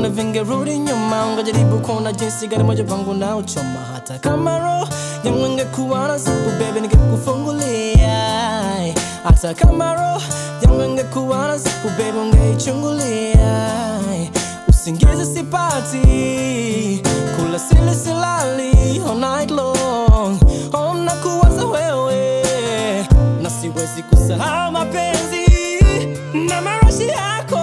Kuna vingerudi nyuma, ungejaribu kuona jinsi gari moja wangu na uchoma. Hata kama roho yangu ingekuwa na zipu, baby ningekufungulia. Hata kama roho yangu ingekuwa na zipu, baby ungeichungulia. Usingizi sipati, kula sili silali all night long. Nakuwaza wewe, na siwezi kusahau mapenzi na marashi yako.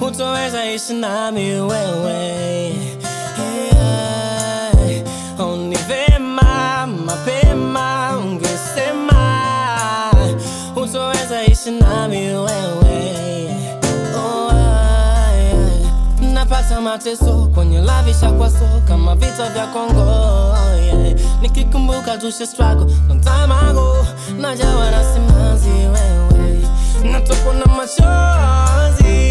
Hutoweza ishi nami wewe, ni vema mapema ungesema. Hutoweza ishi nami wewe, napata mateso kwenye lavisha kwaso kama vita vya Kongo, nikikumbuka tushe struggle long time ago. Najawa na simanzi wewe, natokwa na machozi.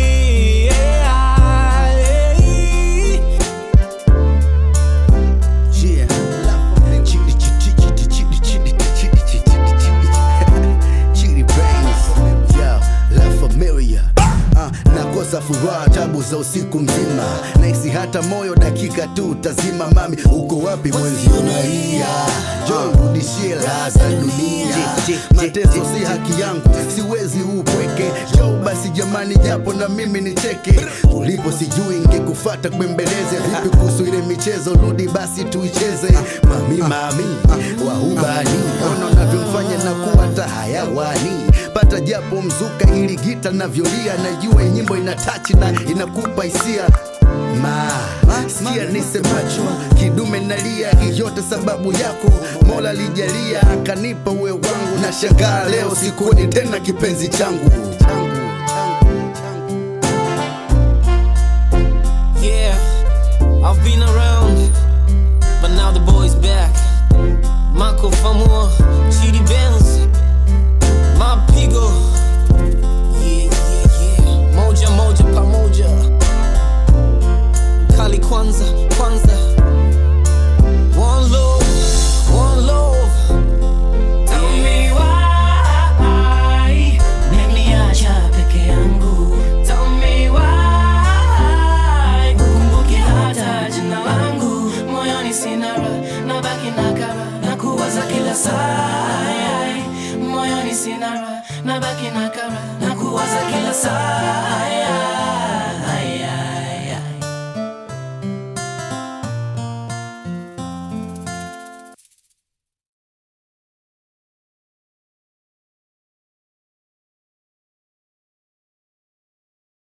Nakosa furaha, tabu za usiku mzima, naisi hata moyo dakika tu tazima. Mami uko wapi mwenzi unaia? Njoo rudishie raha za dunia. Mateso si haki yangu, siwezi upweke. Njoo basi jamani, japo na mimi nicheke. Ulipo sijui ingekufata kubembeleze. Vipi kuhusu ile michezo, rudi basi tuicheze. Mami wahubani, ona unavyomfanya na kuwa tahayawani. Pata japo mzuka ili gita navyolia, najua nyimbo inatachi na inakupa hisia. Sikia nisemacho, kidume nalia, hii yote sababu yako. Mola lijalia akanipa uwe wangu, na shangaa leo sikuoni tena kipenzi changu. Yeah, I've been around, but now the boy's back. Marco Famua, Chidi Benz, Mapigo. Yeah. Moja pamoja, Kali Kwanza. One love. Tell me why umeniacha peke yangu. Tell me why ukumbuki hata jina langu. Moyoni sina raha, nabaki nakara, nakuwaza kila saa. Moyoni sina raha, nabaki nakara, nakuwaza kila saa.